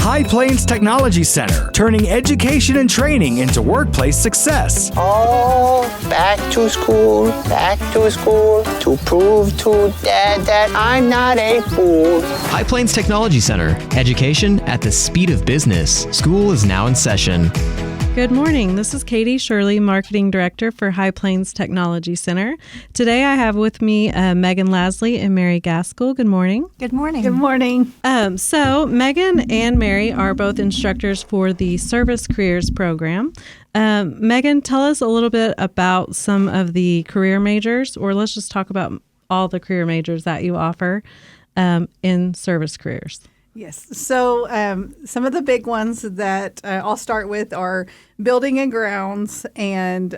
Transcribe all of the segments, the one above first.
High Plains Technology Center, turning education and training into workplace success. Oh, back to school to prove to Dad that I'm not a fool. High Plains Technology Center, education at the speed of business. School is now in session. Good morning. This is Katie Shirley, Marketing Director for High Plains Technology Center. Today I have with me Megan Lasley and Mary Gaskill. Good morning. Good morning. Good morning. So Megan and Mary are both instructors for the Service Careers program. Megan, tell us a little bit about some of the career majors, or let's just talk about all the career majors that you offer in Service Careers. Yes. So some of the big ones that I'll start with are building and grounds and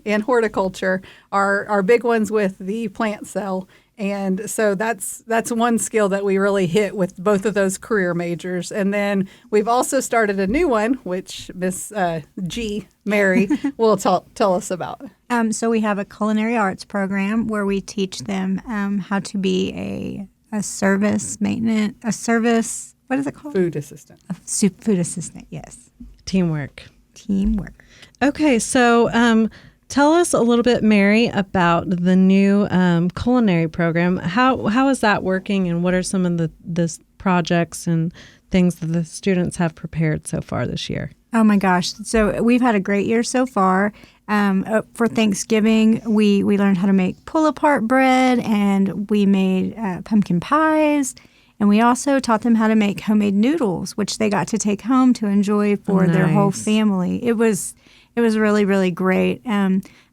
horticulture are big ones with the plant cell. And so that's one skill that we really hit with both of those career majors. And then we've also started a new one, which Miss Mary, will tell us about. So we have a culinary arts program where we teach them how to be a service maintenance, what is it called? Food assistant. Food assistant, yes. Teamwork. Okay, so tell us a little bit, Mary, about the new culinary program. How is that working, and what are some of the projects and things that the students have prepared so far this year? Oh my gosh. So we've had a great year so far. For Thanksgiving, we learned how to make pull-apart bread, and we made pumpkin pies, and we also taught them how to make homemade noodles, which they got to take home to enjoy for their whole family. It was really, really great.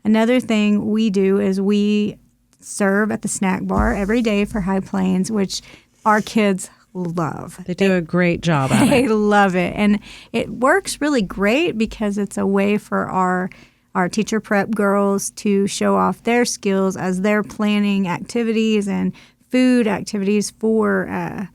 Another thing we do is we serve at the snack bar every day for High Plains, which our kids love. They do a great job at it. They love it. And it works really great because it's a way for our teacher prep girls to show off their skills as they're planning activities and food activities for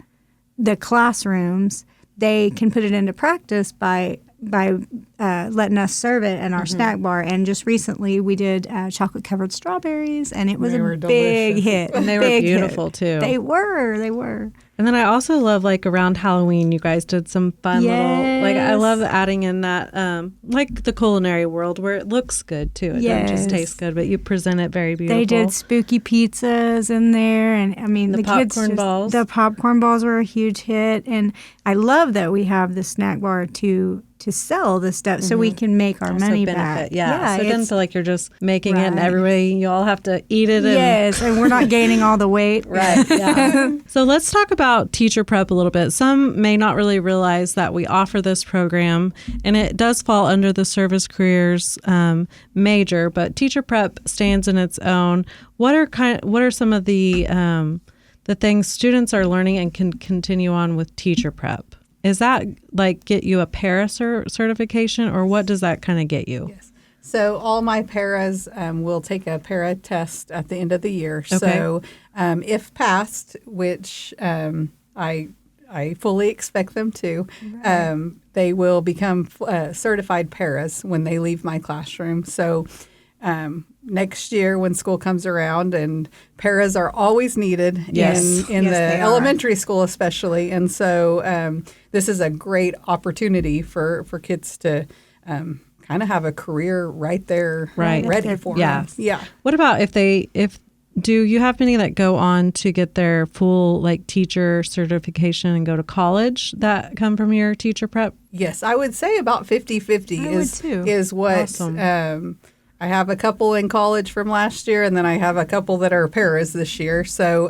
the classrooms. They can put it into practice by letting us serve it in our snack bar. And just recently we did chocolate-covered strawberries, and it was a big hit. And they were beautiful, too. They were. And then I also love, around Halloween, you guys did some fun little, I love adding in that, the culinary world where it looks good, too. It doesn't just taste good, but you present it very beautiful. They did spooky pizzas in there, and I mean, the popcorn balls. The popcorn balls were a huge hit, and I love that we have the snack bar to sell this stuff so we can make our money back. Yeah, so it doesn't feel like you're just making it and everybody, you all have to eat it. And we're not gaining all the weight. Right, yeah. So let's talk about teacher prep a little bit. Some may not really realize that we offer this program, and it does fall under the Service Careers major, but teacher prep stands in its own. What are some of the things students are learning and can continue on with teacher prep? Is that get you a para certification, or what does that kind of get you? Yes. So all my paras will take a para test at the end of the year. Okay. So if passed, which I fully expect them to, they will become certified paras when they leave my classroom. So next year when school comes around, and paras are always needed in the elementary school especially. And so this is a great opportunity for kids to kind of have a career right there ready for them. Yeah. What about do you have many that go on to get their full teacher certification and go to college that come from your teacher prep? Yes, I would say about 50-50 is what awesome. I have a couple in college from last year, and then I have a couple that are paras this year. So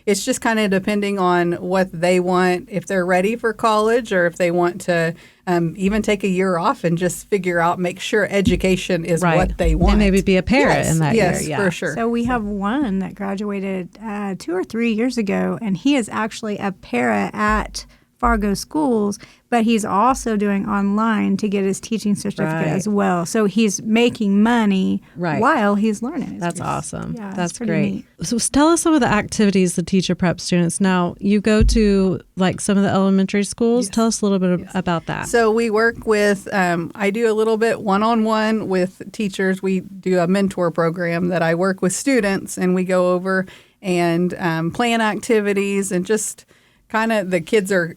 it's just kind of depending on what they want, if they're ready for college, or if they want to even take a year off and just make sure education is what they want. And maybe be a para in that year. Yes, for sure. So we have one that graduated 2 or 3 years ago, and he is actually a para at Fargo schools, but he's also doing online to get his teaching certificate as well. So he's making money while he's learning. That's awesome. Yeah, that's great. Neat. So tell us some of the activities the teacher prep students. Now, you go to some of the elementary schools. Yes. Tell us a little bit about that. So we work with, I do a little bit one-on-one with teachers. We do a mentor program that I work with students, and we go over and plan activities, and just kind of the kids are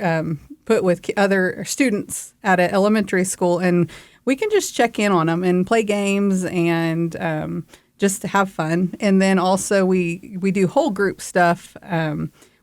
put with other students at an elementary school, and we can just check in on them and play games and just to have fun. And then also we do whole group stuff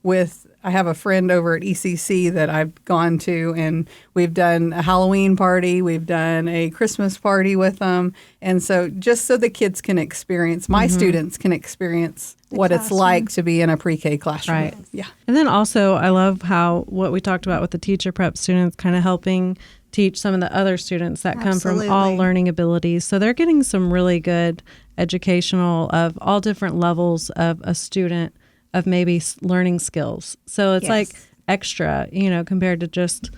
with. I have a friend over at ECC that I've gone to, and we've done a Halloween party, we've done a Christmas party with them, and so just so the kids can experience, my students can experience what it's like to be in a pre-K classroom. Right. Yeah. And then also, I love how what we talked about with the teacher prep students, kind of helping teach some of the other students that come from all learning abilities. So they're getting some really good educational of all different levels of a student of maybe learning skills. So it's like extra, compared to just,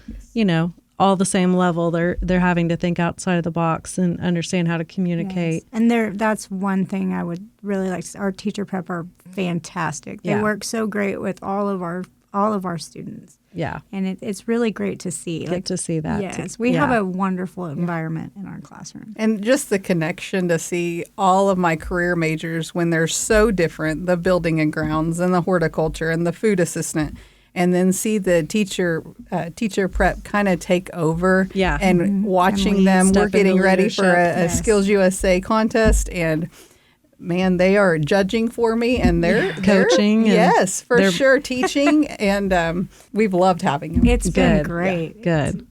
all the same level. They're having to think outside of the box and understand how to communicate. Yes. And that's one thing I would really like. Our teacher prep are fantastic. They work so great with all of our students. Yeah. And it's really great to see. Get to see that. Yes. We have a wonderful environment in our classroom. And just the connection to see all of my career majors when they're so different, the building and grounds and the horticulture and the food assistant, and then see the teacher prep kind of take over. Yeah. And watching them, we're getting ready for a Skills USA contest, and man, they are judging for me, and they're coaching. Yes, for sure, teaching, and we've loved having them. It's been great. Yeah. Good.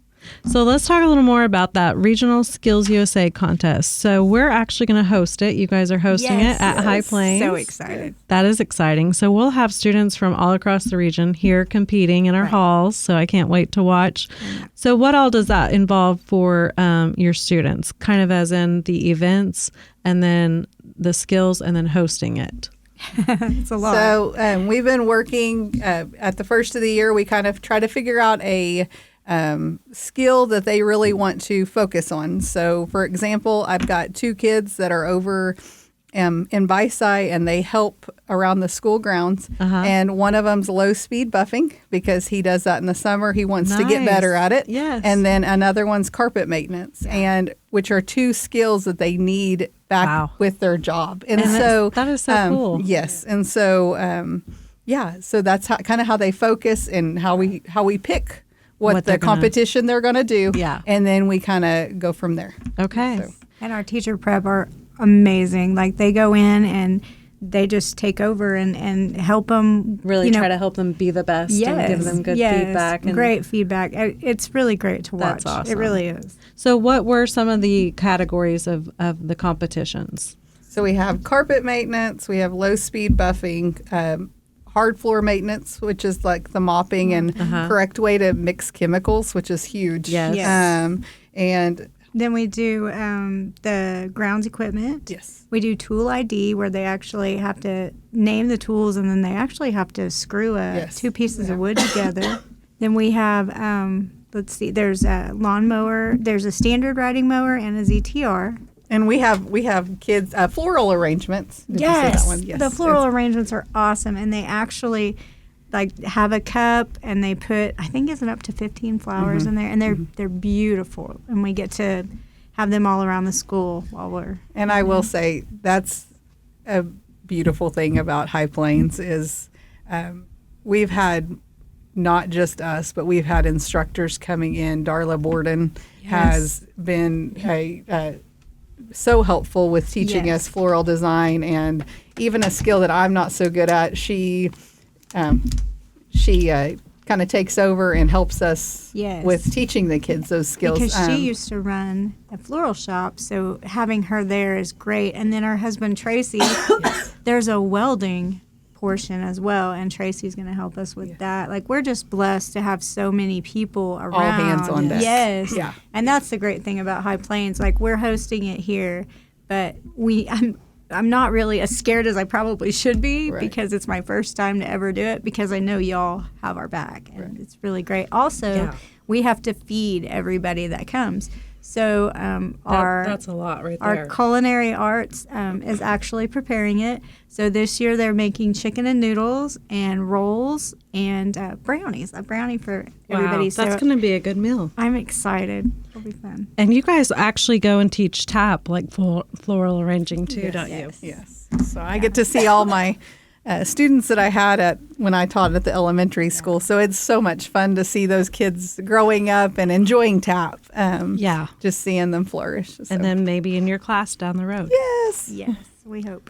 So let's talk a little more about that Regional Skills USA contest. So we're actually going to host it. You guys are hosting it at High Plains. So excited. That is exciting. So we'll have students from all across the region here competing in our halls. So I can't wait to watch. So what all does that involve for your students? Kind of as in the events and then the skills and then hosting it. It's a lot. So we've been working at the first of the year. We kind of try to figure out a skill that they really want to focus on. So, for example, I've got 2 kids that are over in Visai, and they help around the school grounds. And one of them's low speed buffing because he does that in the summer. He wants to get better at it. Yes. And then another one's carpet maintenance, and which are 2 skills that they need back with their job. And so that is so cool. Yes. And so so that's kind of how they focus and how we pick what the competition they're going to do. Yeah. And then we kind of go from there. Okay. So. And our teacher prep are amazing. Like they go in and they just take over and help them. Really try to help them be the best and give them good feedback. And great feedback. It's really great to watch. That's awesome. It really is. So what were some of the categories of the competitions? So we have carpet maintenance, we have low speed buffing, hard floor maintenance, which is like the mopping and correct way to mix chemicals, which is huge. Yes. And then we do the grounds equipment. Yes. We do tool ID, where they actually have to name the tools, and then they actually have to screw 2 pieces of wood together. Then we have, let's see, there's a lawnmower, there's a standard riding mower, and a ZTR. And we have kids floral arrangements. Did you say that one? Yes. The floral arrangements are awesome, and they actually have a cup and they put, I think it's up to 15 flowers in there, and they're beautiful, and we get to have them all around the school while we're. And I will say that's a beautiful thing about High Plains is we've had not just us, but we've had instructors coming in. Darla Borden has been so helpful with teaching us floral design, and even a skill that I'm not so good at. She kind of takes over and helps us with teaching the kids those skills. Because she used to run a floral shop, so having her there is great. And then our husband, Tracy, there's a welding portion as well, and Tracy's going to help us with that. Like, we're just blessed to have so many people around. All hands on deck. Yes. Yeah. And that's the great thing about High Plains. Like, we're hosting it here, but I'm not really as scared as I probably should be because it's my first time to ever do it, because I know y'all have our back, and it's really great. Also, we have to feed everybody that comes. So that's a lot right there. Our culinary arts is actually preparing it. So this year they're making chicken and noodles and rolls and brownies. A brownie for everybody. Wow, that's going to be a good meal. I'm excited. It'll be fun. And you guys actually go and teach tap, like floral arranging too, don't you? Yes. So I get to see all my students that I had when I taught at the elementary school. So it's so much fun to see those kids growing up and enjoying tap. Just seeing them flourish. So. And then maybe in your class down the road. Yes. Yes, we hope.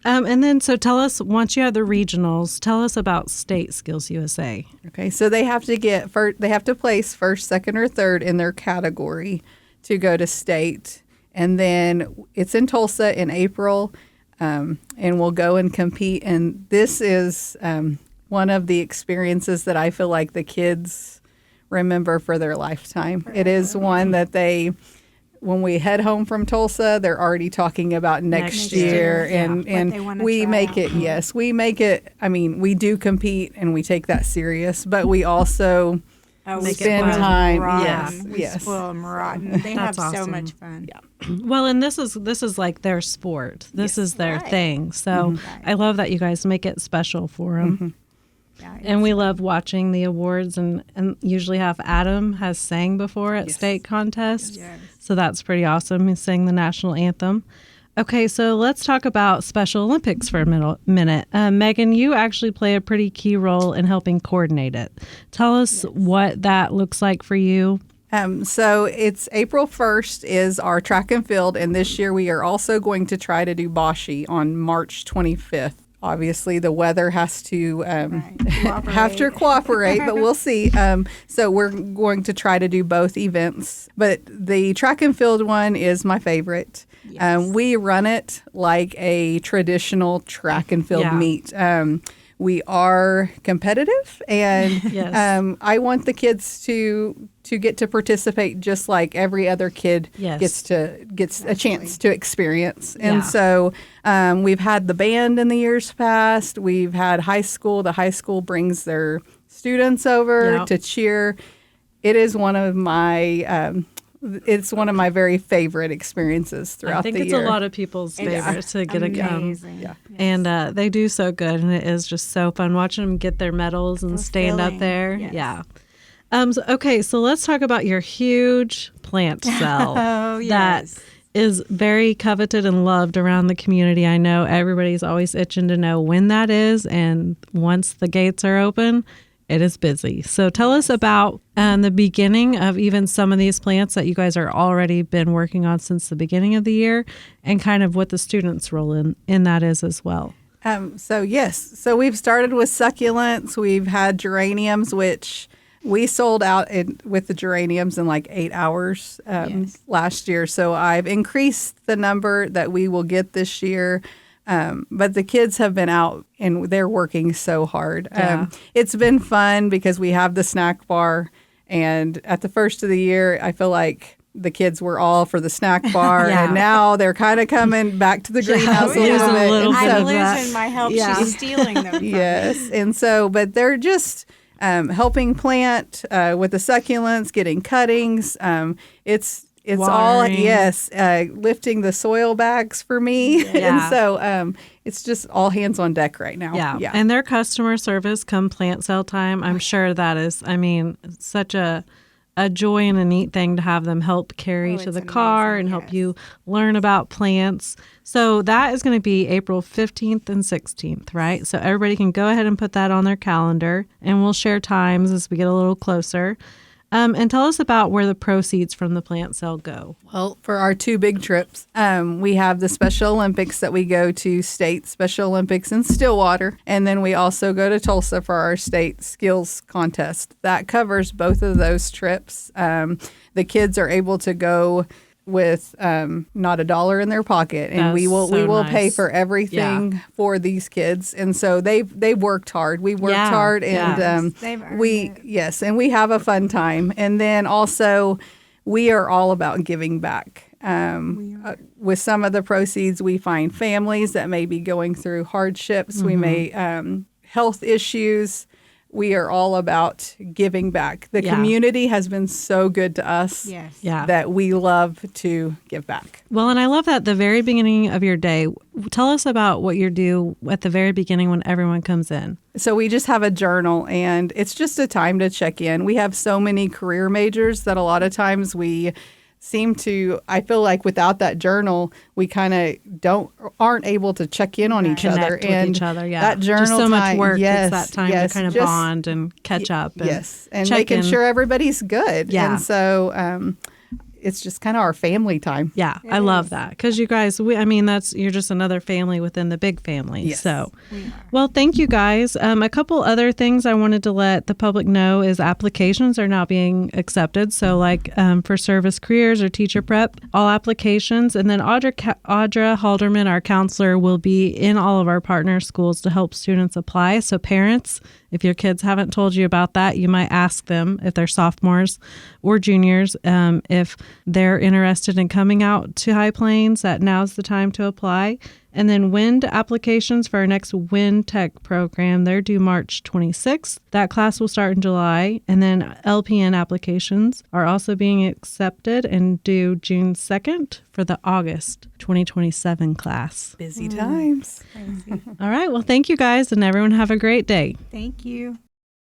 And then, so tell us, once you have the regionals, tell us about State Skills USA. Okay, so they have to place first, second, or third in their category to go to state. And then it's in Tulsa in April, and we'll go and compete. And this is one of the experiences that I feel like the kids remember for their lifetime. It is one that when we head home from Tulsa, they're already talking about next year. And we make it, we make it, I mean, we do compete and we take that serious, but we also spend time. Yes. Spoil them rotten. They have awesome. so much fun. Yeah. Well, and this is like their sport. This is their thing. So I love that you guys make it special for them. Mm-hmm. Yeah, And we love watching the awards, and usually Adam has sang before at state contests. Yes. So that's pretty awesome. He sang the national anthem. Okay, so let's talk about Special Olympics for a minute. Megan, you actually play a pretty key role in helping coordinate it. Tell us what that looks like for you. So it's April 1st is our track and field, and this year we are also going to try to do Boshi on March 25th. Obviously, the weather has to cooperate, but we'll see. So we're going to try to do both events. But the track and field one is my favorite. Yes. We run it like a traditional track and field meet. We are competitive, and I want the kids to get to participate just like every other kid gets a chance to experience. And so we've had the band in the years past. We've had high school. The high school brings their students over to cheer. It is one of my it's one of my very favorite experiences throughout the year. I think it's a lot of people's favorite to get to come. Yeah. And they do so good, and it is just so fun watching them get their medals and stand up there. Yes. Yeah. So let's talk about your huge plant cell. That is very coveted and loved around the community. I know everybody's always itching to know when that is, and once the gates are open, it is busy. So tell us about the beginning of even some of these plants that you guys are already been working on since the beginning of the year, and kind of what the students' role in that is as well. So we've started with succulents. We've had geraniums, which we sold out with the geraniums in like 8 hours last year. So I've increased the number that we will get this year. But the kids have been out and they're working so hard. It's been fun because we have the snack bar. And at the first of the year, I feel like the kids were all for the snack bar. And now they're kind of coming back to the greenhouse a little bit. I'm losing my help. She's stealing them from me. And so, but they're just helping plant with the succulents, getting cuttings. It's watering. All, lifting the soil bags for me. And so it's just all hands on deck right now. Yeah. And their customer service come plant sale time, I'm sure that is, such a joy and a neat thing to have them help carry to the car and help you learn about plants. So that is going to be April 15th and 16th, right? So everybody can go ahead and put that on their calendar, and we'll share times as we get a little closer. And tell us about where the proceeds from the plant sale go. Well, for our two big trips, we have the Special Olympics that we go to, State Special Olympics in Stillwater. And then we also go to Tulsa for our state skills contest. That covers both of those trips. The kids are able to go with not $1 in their pocket, and we will pay for everything for these kids. And so they've worked hard. We worked hard, and and we have a fun time. And then also, we are all about giving back. With some of the proceeds, we find families that may be going through hardships. We may health issues. We are all about giving back. The community has been so good to us that we love to give back. Well, and I love that at the very beginning of your day, tell us about what you do at the very beginning when everyone comes in. So we just have a journal, and it's just a time to check in. We have so many career majors that a lot of times we I feel like without that journal, we kind of aren't able to check in on each other. Connect with each other, yeah. That journal just so much time, work. yes, it's that time yes, to kind of just- bond and catch up. And yes, and check making in. sure everybody's good. Yeah. And so it's just kind of our family time. Yeah, I love that because you guys, you're just another family within the big family. Yes. So, well, thank you guys. A couple other things I wanted to let the public know is applications are now being accepted. So, like for service careers or teacher prep, all applications. And then Audra Halderman, our counselor, will be in all of our partner schools to help students apply. So, parents, if your kids haven't told you about that, you might ask them if they're sophomores or juniors if they're interested in coming out to High Plains, that now's the time to apply. And then WIND applications for our next WIND Tech program, they're due March 26th. That class will start in July. And then LPN applications are also being accepted and due June 2nd for the August 2027 class. Busy times. All right. Well, thank you guys, and everyone have a great day. Thank you.